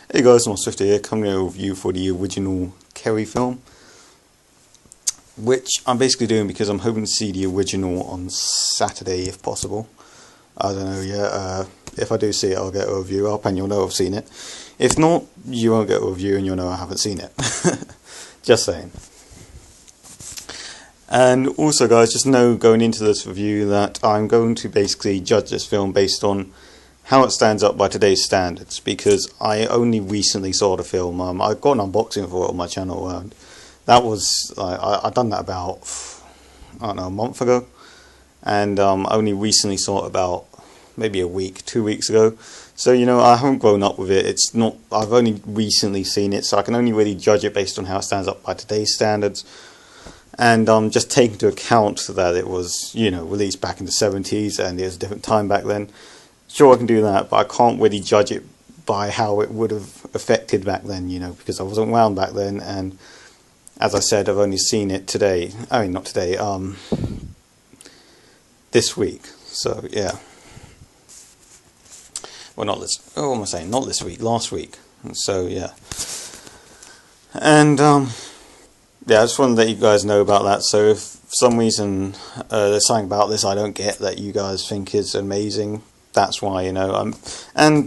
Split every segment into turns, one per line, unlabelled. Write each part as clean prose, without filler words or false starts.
Hey guys, Swifty here, coming to a review for the original Carrie film, which I'm basically doing because I'm hoping to see the original on Saturday if possible. I don't know yet. If I do see it, I'll get a review up and you'll know I've seen it. If not, you won't get a review and you'll know I haven't seen it. Just saying. And also guys, just know going into this review that I'm going to basically judge this film based on how it stands up by today's standards, because I only recently saw the film. I got an unboxing for it on my channel, and that was I've done that about, I don't know, a month ago, and only recently saw it about maybe a week, 2 weeks ago. So I haven't grown up with it. It's not. I've only recently seen it, so I can only really judge it based on how it stands up by today's standards. And just taking into account that it was released back in the 70s and it was a different time back then. Sure, I can do that, but I can't really judge it by how it would have affected back then, because I wasn't around back then, and as I said, I've only seen it today. I mean, not today, this week. So, yeah. Well, not this, oh, what am I saying? Not this week, last week. So, yeah. And, yeah, I just wanted to let you guys know about that. So, if for some reason there's something about this I don't get that you guys think is amazing, that's why, and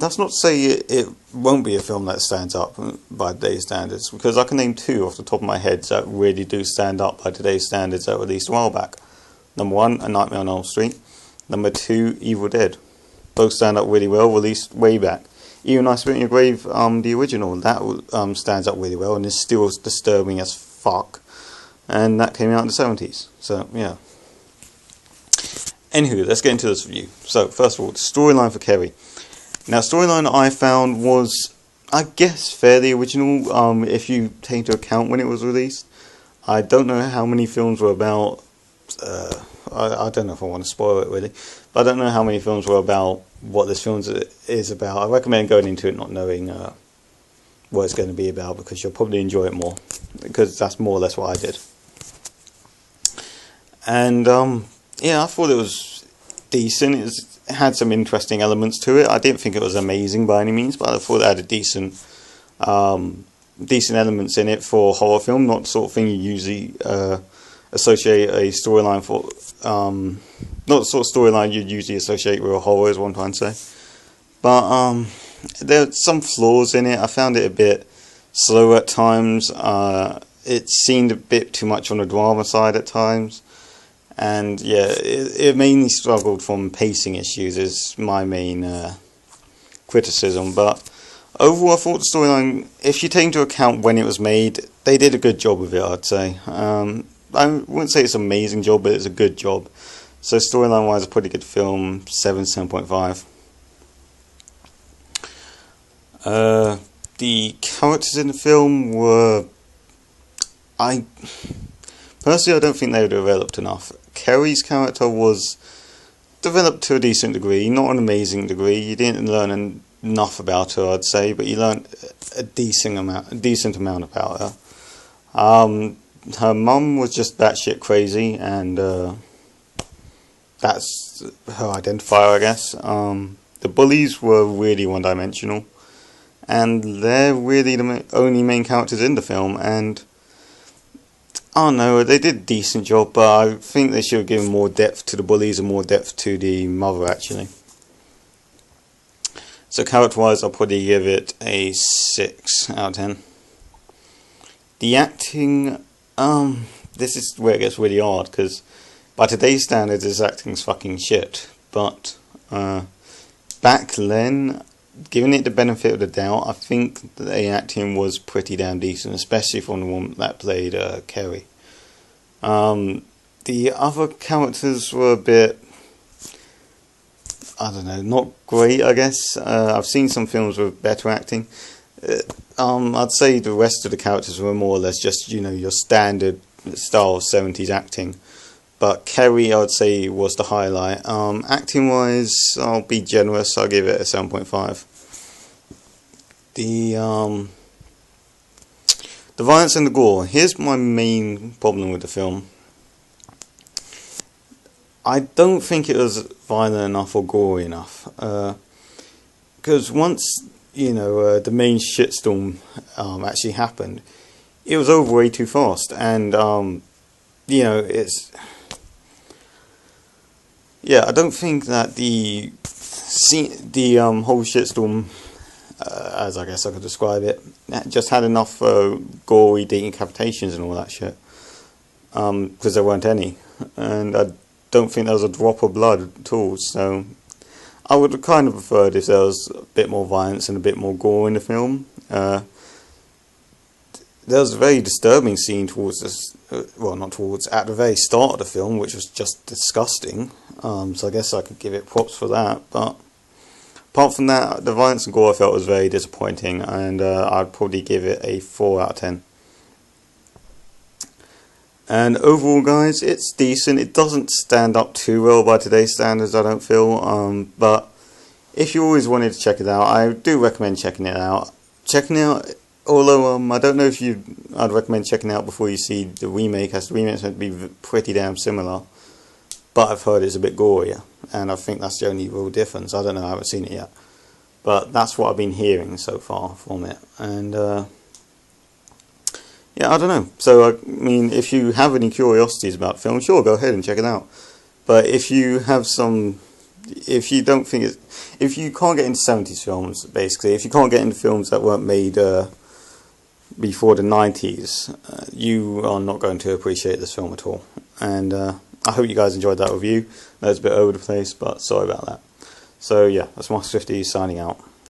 that's not to say it won't be a film that stands up by today's standards, because I can name two off the top of my head that really do stand up by today's standards that were released a while back. Number one, A Nightmare on Elm Street. Number two, Evil Dead. Both stand up really well, released way back. Even I Spit in Your Grave, the original, that stands up really well and is still disturbing as fuck. And that came out in the 70s, so yeah. Anywho, let's get into this review. So, first of all, the storyline for Carrie. Now, storyline I found was, I guess, fairly original, if you take into account when it was released. I don't know how many films were about, I don't know if I want to spoil it really, but I don't know how many films were about what this film is about. I recommend going into it not knowing what it's going to be about, because you'll probably enjoy it more, because that's more or less what I did. And, yeah, I thought it was decent. It had some interesting elements to it. I didn't think it was amazing by any means, but I thought it had a decent elements in it for a horror film. Not the sort of thing you usually associate a storyline for. Not the sort of storyline you'd usually associate with a horror, is what I'm trying to say. But there are some flaws in it. I found it a bit slow at times. It seemed a bit too much on the drama side at times. And yeah, it mainly struggled from pacing issues is my main criticism. But overall, I thought the storyline, if you take into account when it was made, they did a good job with it, I'd say. I wouldn't say it's an amazing job, but it's a good job. So storyline wise, a pretty good film, 7.5. The characters in the film were, personally, I don't think they were developed enough. Carrie's character was developed to a decent degree, not an amazing degree. You didn't learn enough about her, I'd say, but you learned a decent amount about her. Her mum was just batshit crazy, and that's her identifier, I guess. The bullies were really one-dimensional, and they're really the only main characters in the film, and I don't know, they did a decent job, but I think they should have given more depth to the bullies and more depth to the mother, actually. So character-wise, I'll probably give it a 6 out of 10. The acting, this is where it gets really hard, because by today's standards, this acting's fucking shit. But back then, giving it the benefit of the doubt, I think the acting was pretty damn decent, especially from the one that played Carrie. The other characters were a bit, I don't know, not great, I guess. I've seen some films with better acting. I'd say the rest of the characters were more or less just, your standard style of 70s acting. But Carrie, I would say, was the highlight. Acting-wise, I'll be generous. I'll give it a 7.5. The violence and the gore. Here's my main problem with the film. I don't think it was violent enough or gory enough. Because once the main shitstorm actually happened, it was over way too fast, and it's I don't think that the whole shitstorm, as I guess I could describe it, just had enough gory decapitations and all that shit, because there weren't any, and I don't think there was a drop of blood at all. So I would have kind of preferred if there was a bit more violence and a bit more gore in the film. There was a very disturbing scene towards this, at the very start of the film, which was just disgusting. So I guess I could give it props for that. But apart from that, the violence and gore I felt was very disappointing, and I'd probably give it a 4 out of 10. And overall, guys, it's decent. It doesn't stand up too well by today's standards, I don't feel. But if you always wanted to check it out, I do recommend checking it out. Although I don't know if I'd recommend checking it out before you see the remake, as the remake's meant to be pretty damn similar. But I've heard it's a bit gorier, and I think that's the only real difference. I don't know, I haven't seen it yet. But that's what I've been hearing so far from it. And I don't know. So, I mean, if you have any curiosities about film, sure, go ahead and check it out. But if you have if you don't think if you can't get into 70s films, basically, if you can't get into films that weren't made before the 90s, you are not going to appreciate this film at all. And I hope you guys enjoyed that review. That was a bit over the place, but sorry about that. So yeah, that's Master 50 signing out.